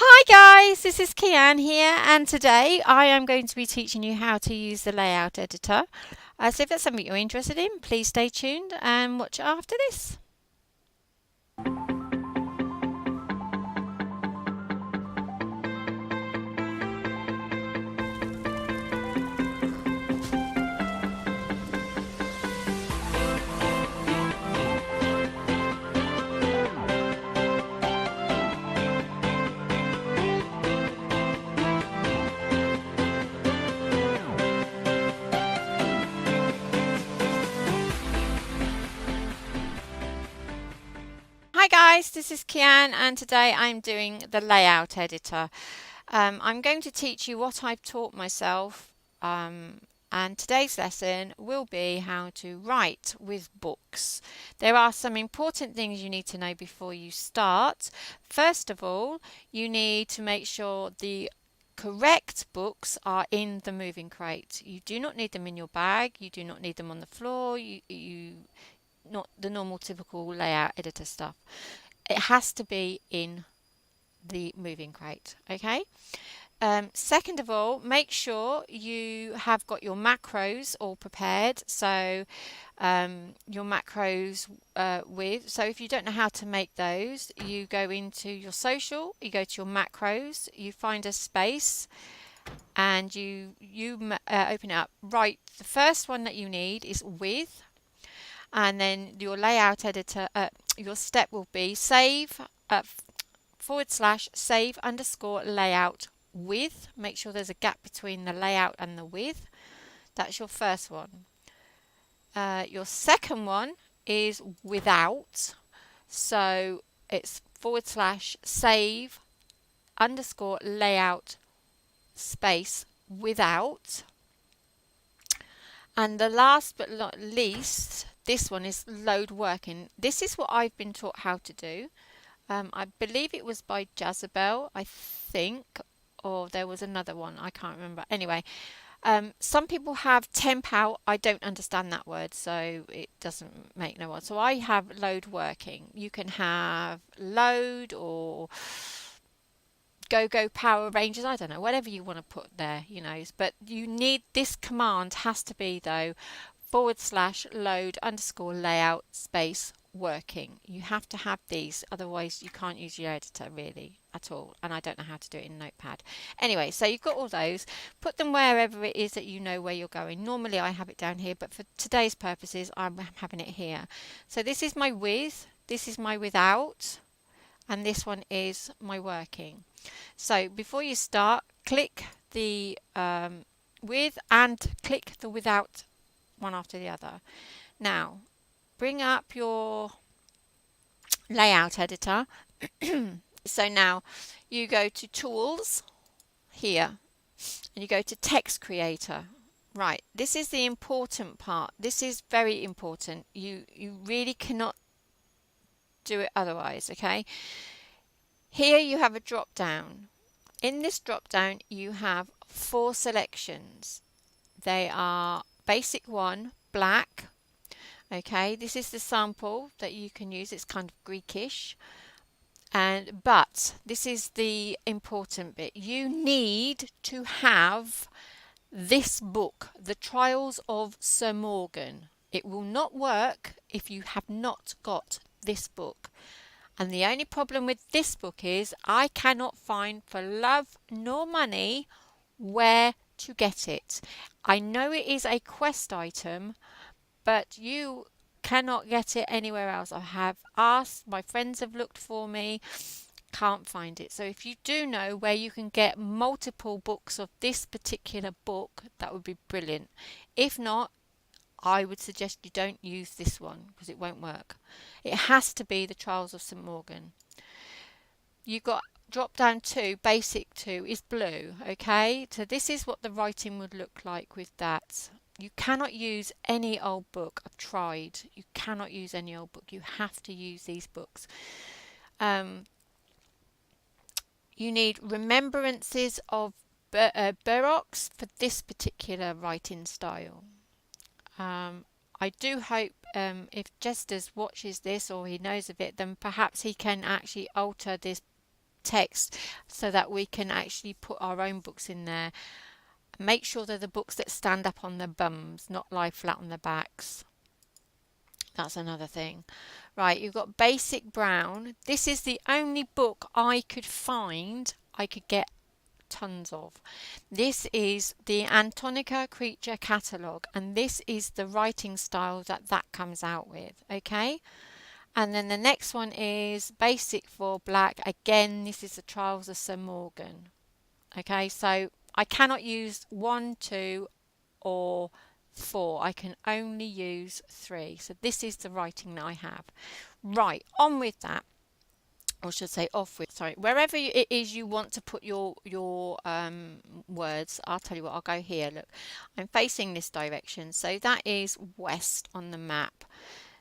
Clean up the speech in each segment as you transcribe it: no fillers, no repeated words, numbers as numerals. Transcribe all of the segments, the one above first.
Hi guys, this is Kian here, and today I am going to be teaching you how to use the layout editor. So if that's something you're interested in, please stay tuned and watch it after this. Hi guys, this is Kian, and today I'm doing the layout editor. I'm going to teach you what I've taught myself, and today's lesson will be how to write with books. There are some important things you need to know before you start. First of all, you need to make sure the correct books are in the moving crate. You do not need them in your bag, you do not need them on the floor, you not the normal typical layout editor stuff. It has to be in the moving crate, okay? Second of all, make sure you have got your macros all prepared. So your macros so if you don't know how to make those, you go into your social, you go to your macros, you find a space, and you open it up. Right, the first one that you need is with, and then your layout editor, your step will be save / save underscore layout with. Make sure there's a gap between the layout and the with. That's your first one. Your second one is without. So it's / save underscore layout space without. And the last but not least, this one is load working. This is what I've been taught how to do. I believe it was by Jezebel, I think, or there was another one, I can't remember. Anyway, some people have temp out. I don't understand that word, so it doesn't make no odds. So I have load working. You can have load or go Power Rangers. I don't know, whatever you want to put there, but you need, this command has to be though / load underscore layout space working. You have to have these, otherwise you can't use your editor really at all, and I don't know how to do it in Notepad. Anyway, so you've got all those, put them wherever it is that you know where you're going. Normally I have it down here, but for today's purposes I'm having it here. So this is my with, this is my without, and this one is my working. So before you start, click the with and click the without, one after the other. Now, bring up your layout editor. So now you go to Tools here, and you go to Text Creator. Right, this is the important part. This is very important. You really cannot do it otherwise, okay? Here you have a drop down. In this drop down you have 4 selections. They are basic one, black. Okay, this is the sample that you can use. It's kind of Greekish. But this is the important bit. You need to have this book, The Trials of Sir Morgan. It will not work if you have not got this book. And the only problem with this book is I cannot find for love nor money where to get it. I know it is a quest item, but you cannot get it anywhere else. I have asked, my friends have looked for me, can't find it. So if you do know where you can get multiple books of this particular book, that would be brilliant. If not, I would suggest you don't use this one because it won't work. It has to be the Trials of St Morgan. You've got drop down 2, basic 2 is blue, okay? So this is what the writing would look like with that. You cannot use any old book. I've tried. You cannot use any old book. You have to use these books. You need remembrances of Burroughs for this particular writing style. I do hope if Jesters watches this or he knows of it, then perhaps he can actually alter this text so that we can actually put our own books in there. Make sure they're the books that stand up on their bums, not lie flat on their backs. That's another thing. Right, you've got basic brown. This is the only book I could find I could get tons of. This is the Antonica Creature Catalogue, and this is the writing style that comes out with. Okay, and then the next one is basic for black. Again, this is the Trials of Sir Morgan. Okay, so I cannot use 1, 2 or 4. I can only use 3. So this is the writing that I have. Right, on with that. Or should I say off with, sorry, wherever it is you want to put your words. I'll tell you what, I'll go here. Look, I'm facing this direction, so that is west on the map.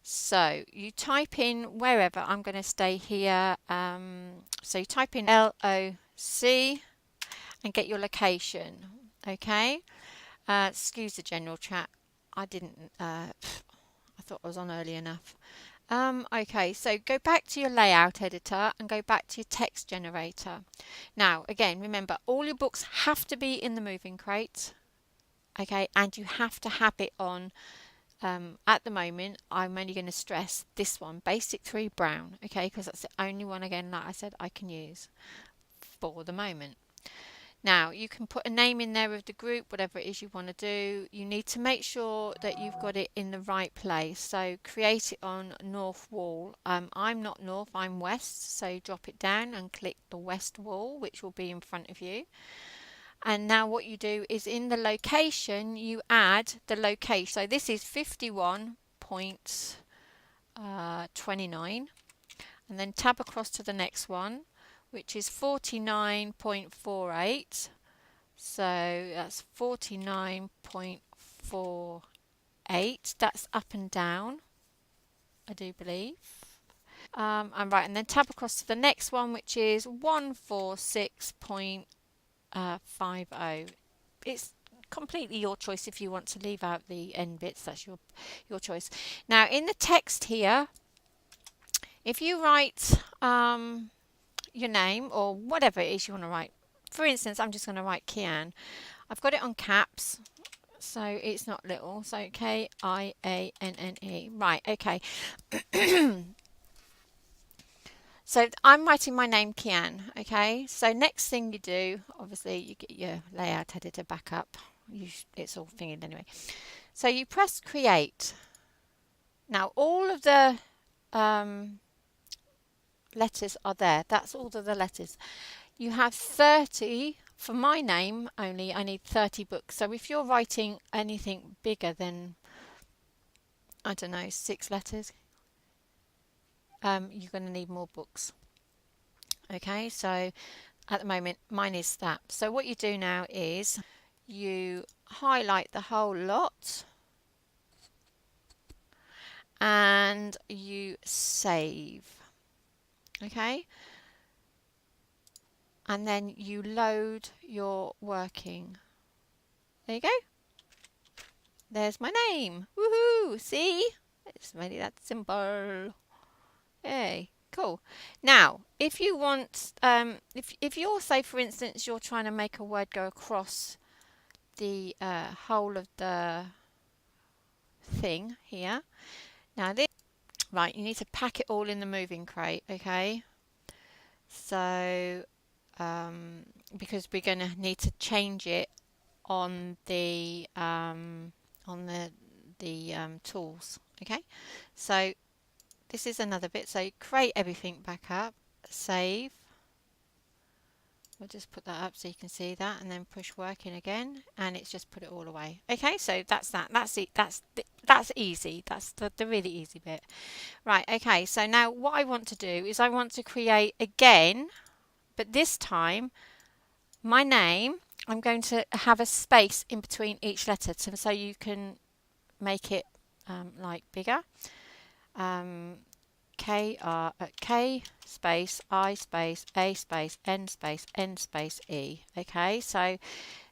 So you type in wherever. I'm going to stay here. So you type in LOC and get your location. Okay, excuse the general chat. I didn't I thought I was on early enough. Okay, so go back to your layout editor and go back to your text generator. Now, again, remember, all your books have to be in the moving crate, okay, and you have to have it on. At the moment, I'm only going to stress this one, Basic 3 Brown, okay, because that's the only one, again, like I said, I can use for the moment. Now, you can put a name in there of the group, whatever it is you want to do. You need to make sure that you've got it in the right place. So create it on north wall. I'm not north, I'm west. So drop it down and click the west wall, which will be in front of you. And now what you do is in the location, you add the location. So this is 51.29. And then tab across to the next one, which is 49.48. So that's 49.48. That's up and down, I do believe. And right, and then tab across to the next one, which is 146.50. It's completely your choice if you want to leave out the end bits. That's your choice. Now, in the text here, if you write your name or whatever it is you want to write. For instance, I'm just going to write Kian. I've got it on caps, so it's not little. So Kianne. Right, okay. So I'm writing my name Kian, okay? So next thing you do, obviously, you get your layout editor back up. It's all thingied anyway. So you press create. Now all of the letters are there. That's all of the letters. You have 30 for my name only. I need 30 books. So if you're writing anything bigger than, I don't know, 6 letters, you're going to need more books. Okay, so at the moment mine is that. So what you do now is you highlight the whole lot and you save. Okay, and then you load your working. There you go. There's my name. Woohoo! See? It's really that simple. Hey, cool. Now, if you want, if you're, say, for instance, you're trying to make a word go across the whole of the thing here. Now, this, right, you need to pack it all in the moving crate, okay? So, because we're going to need to change it on the tools, okay? So this is another bit. So create everything back up, save. We'll just put that up so you can see that, and then push work in again, and it's just put it all away. Okay, so that's that. That's it. That's easy. That's the really easy bit. Right. Okay. So now what I want to do is I want to create again, but this time my name. I'm going to have a space in between each letter, so you can make it like bigger. K space I space A space N space N space E. Okay, so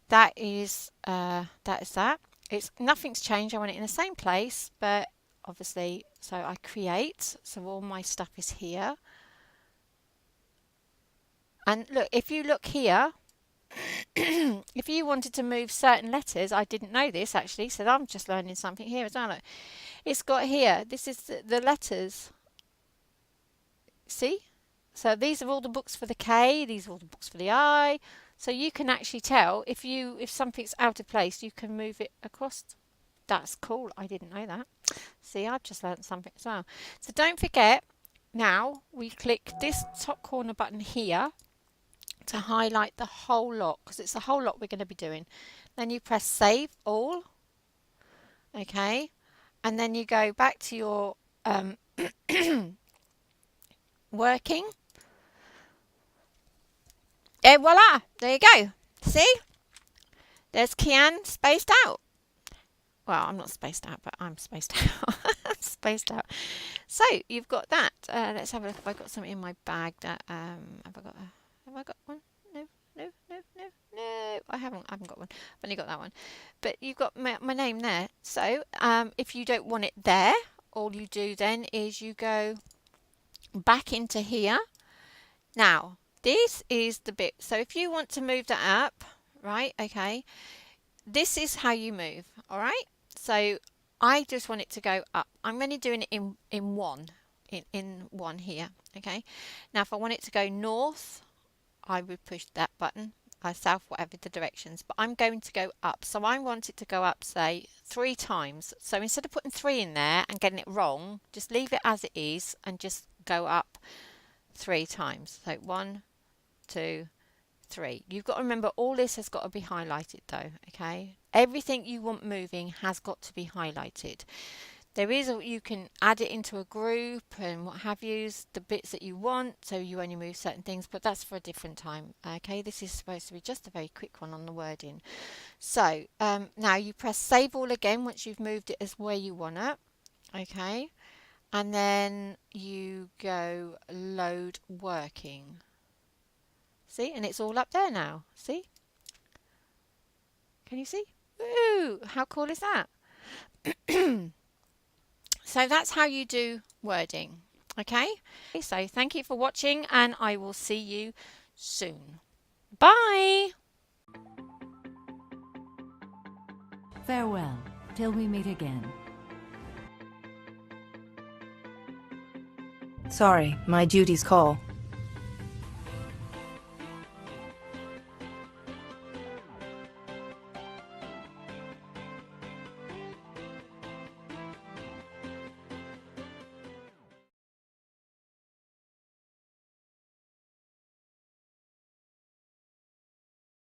that is that. It's nothing's changed. I want it in the same place, but obviously, so I create. So all my stuff is here. And look, if you look here, if you wanted to move certain letters, I didn't know this actually, so I'm just learning something here as well. Look, it's got here, this is the letters. See? So these are all the books for the K, these are all the books for the I. So you can actually tell if something's out of place, you can move it across. That's cool. I didn't know that. See, I've just learned something as well. So don't forget, now we click this top corner button here to highlight the whole lot, because it's the whole lot we're going to be doing. Then you press save all. Okay. And then you go back to your working. And voila, there you go. See? There's Kian spaced out. Well, I'm not spaced out, but I'm spaced out. Spaced out. So you've got that. Let's have a look if I got something in my bag. That have I got one? No. I haven't got one. I've only got that one. But you've got my name there. So if you don't want it there, all you do then is you go back into here. Now this is the bit. So if you want to move that up, right? Okay. This is how you move. All right. So I just want it to go up. I'm only doing it in one here. Okay. Now if I want it to go north, I would push that button, south, whatever the directions, but I'm going to go up. So I want it to go up, say, 3 times. So instead of putting 3 in there and getting it wrong, just leave it as it is and just go up 3 times. So 1, 2, 3. You've got to remember all this has got to be highlighted though, okay? Everything you want moving has got to be highlighted. You can add it into a group and what have you, the bits that you want, so you only move certain things, but that's for a different time. Okay, this is supposed to be just a very quick one on the wording. So now you press save all again once you've moved it as where you want it. Okay, and then you go load working. See, and it's all up there now. See? Can you see? Woo! How cool is that? So that's how you do wording. Okay? So thank you for watching and I will see you soon. Bye! Farewell, till we meet again. Sorry, my duties call.